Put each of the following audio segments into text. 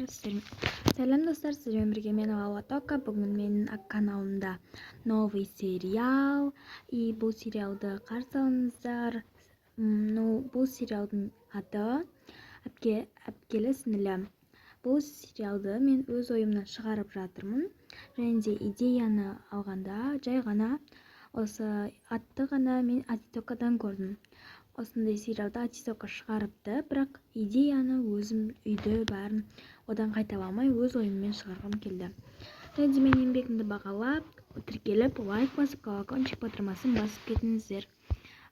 Сәлем достар, сіздермен бірге мен Алатока. Бүгін менің каналымда новый сериал. И бұл сериалды қарсы алыңыздар. Бұл сериалдың аты әпкелі сіңілім. Бұл сериалды мен өз ойымнан шығарып жатырмын. Және де идеяны алғанда жай ғана осы атты ғана мен Атитокадан көрдім. Осындай сериалды Атитока шығарыпты, бірақ идеяны өзім үйді бәрін одан қайталамай өз ойыммен шығарғым келді. Және мен еңбегімді бағалап, тіркеліп, лайк басып, колокольчик батырмасын басып кетіңіздер.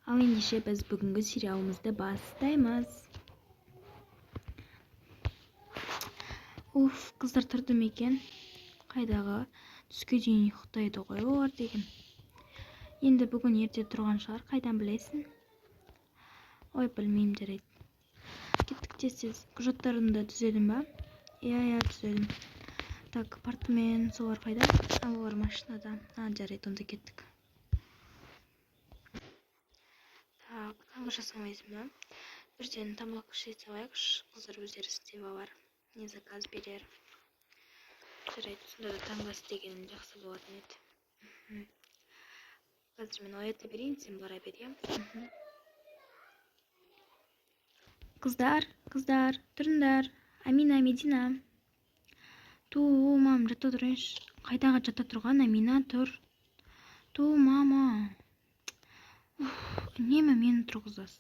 Ал ендеше біз бүгінгі сериалымызды бастаймыз. Қыздар тұрды ма екен? Қайдағы түске дейін ұйықтайды ғой олар деген. Енді бүгін ерте тұрған шығар, қайдан білесің? Ой, білмеймін, жарайды. Кеттік тез. Құжаттарымды түзедің ба? Иә, түзедім. Так, апартамен солар қайда? Олар машинада. Жарайды, онда кеттік. Так, таңғы жасамайсың ба? Бірден тамақ іше салайықшы, қыздар өздері істеп алар. Не заказ берер. Жарайды, сонда да таңғы істегенім жақсы болатын еді. Қазір мен оята берейін, сен бара бер, иә? Қыздар, тұрыңдар. Амина, Медина. Мам, жата тұрайыншы. Қайдағы жата тұрған? Амина, тұр. Мама. Неме мені тұрғызасыз?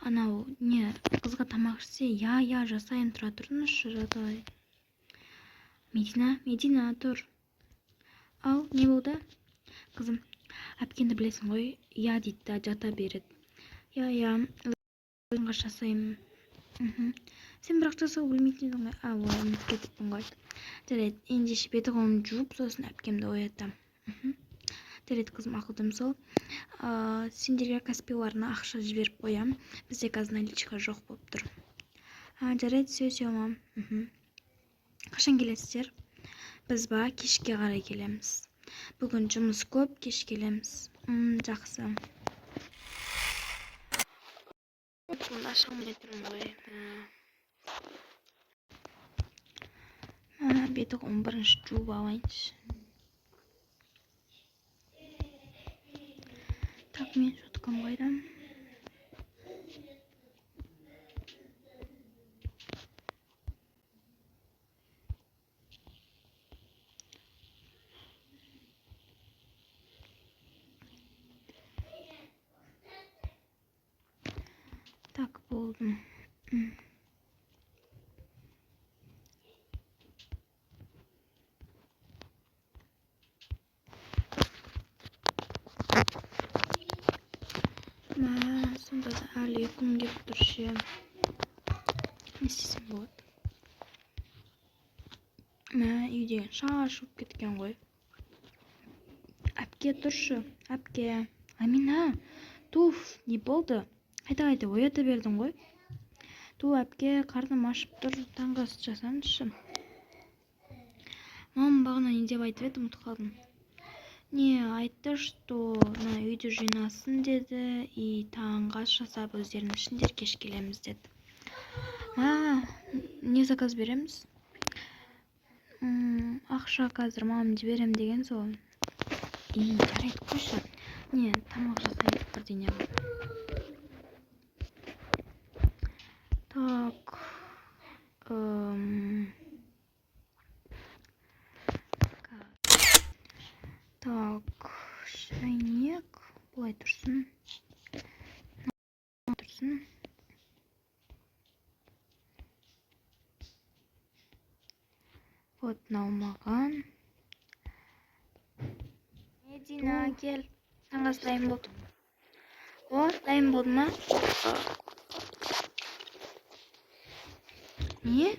Анау, не, қызға тамақ ішсе, я, жасайын, тұра тұрыңызшы, жатай. Медина, тұр. Ал, не болды? Қызым, әпкенді білесің ғой, я дейді, жата береді. Я, өзіңға жасаймын. Сен бірақ жасау білмейтін едің ғой. Ұмытып кетіппін ғой. Жарайды, ендеше беті қолын жуып, сосын әпкемді оятам. Жарайды, қызым, ақылдым сол. Сендерге Каспиларына ақша жіберіп қоям. Бізде қазір наличка жоқ болып тұр. Жарайды, все, мам. Қашан келесіздер? Біз ба, кешке қарай келеміз. Бүгін жұмыс көп, кеш келеміз. Жақсы. Ашылмай тұрмын ғой. Беті қолын бірінші жуып алайыншы. Так, мен шоткам қайдам. Так, болдым. Сонда да әлі ұйқым келіп тұр ше. Не істесем болады? Үй деген шашылып кеткен ғой. Әпке тұршы, әпке. Амина, не болды? Қайта оята бердің ғой. Әпке, қарным ашып тұр, таңғы ас жасаңызшы. Мама бағана не деп айтып еді, ұмытып қалдым. Не, айтты, что үйді жинасын деді, и таңғы ас жасап өздерінің ішіндер кеш келеміз деді. Не заказ береміз? Ақша қазір мамамды берем деген сол. Жарайды, қойшы. Не, тамақ жасайын бірдеңе қылып. Так, шайнек, бұлай тұрсын. Вот, маған. Медина, кел. Таңғасы дайын болды. Дайын болды ма? Не?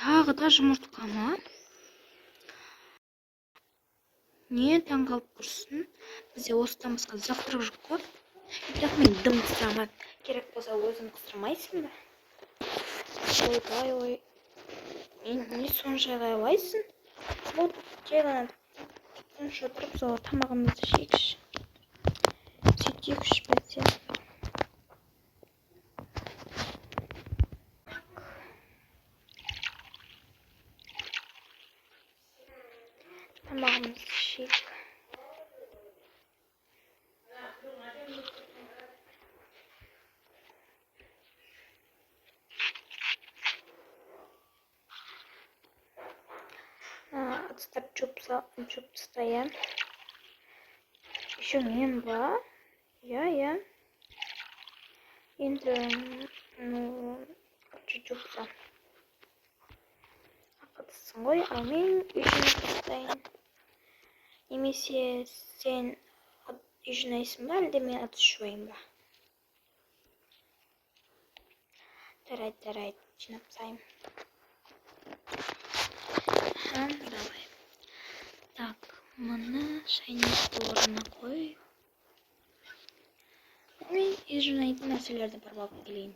Тағы да жұмыртқа ма? Не, таңғалып көрсін. Бізде осыдан басқа завтрак жоқ қой. Бірақ мен дым қыстырамын. Керек болса өзің қыстырмайсың ба? Ой. Не соншайға алайсың? Вот, жай ғана тыныш отырып, сол тамағымызды жейікші. Сөйтейікші бәтсе. Тамағымыз ішейік. Ыдыстарды жуып тастайын. Еще мен ба? Иә. Енді жуып ақыдысың ғой, ал мен үй жинап тастайын. Немесе сен үй жинайсың ба, әлде мен ыдыс жуайын ба? Жарайды, жинап тастайын. Давай. Так, мұны шайнекті орнына қой. Мен үй жинайтын нәрселерді барлап келейін.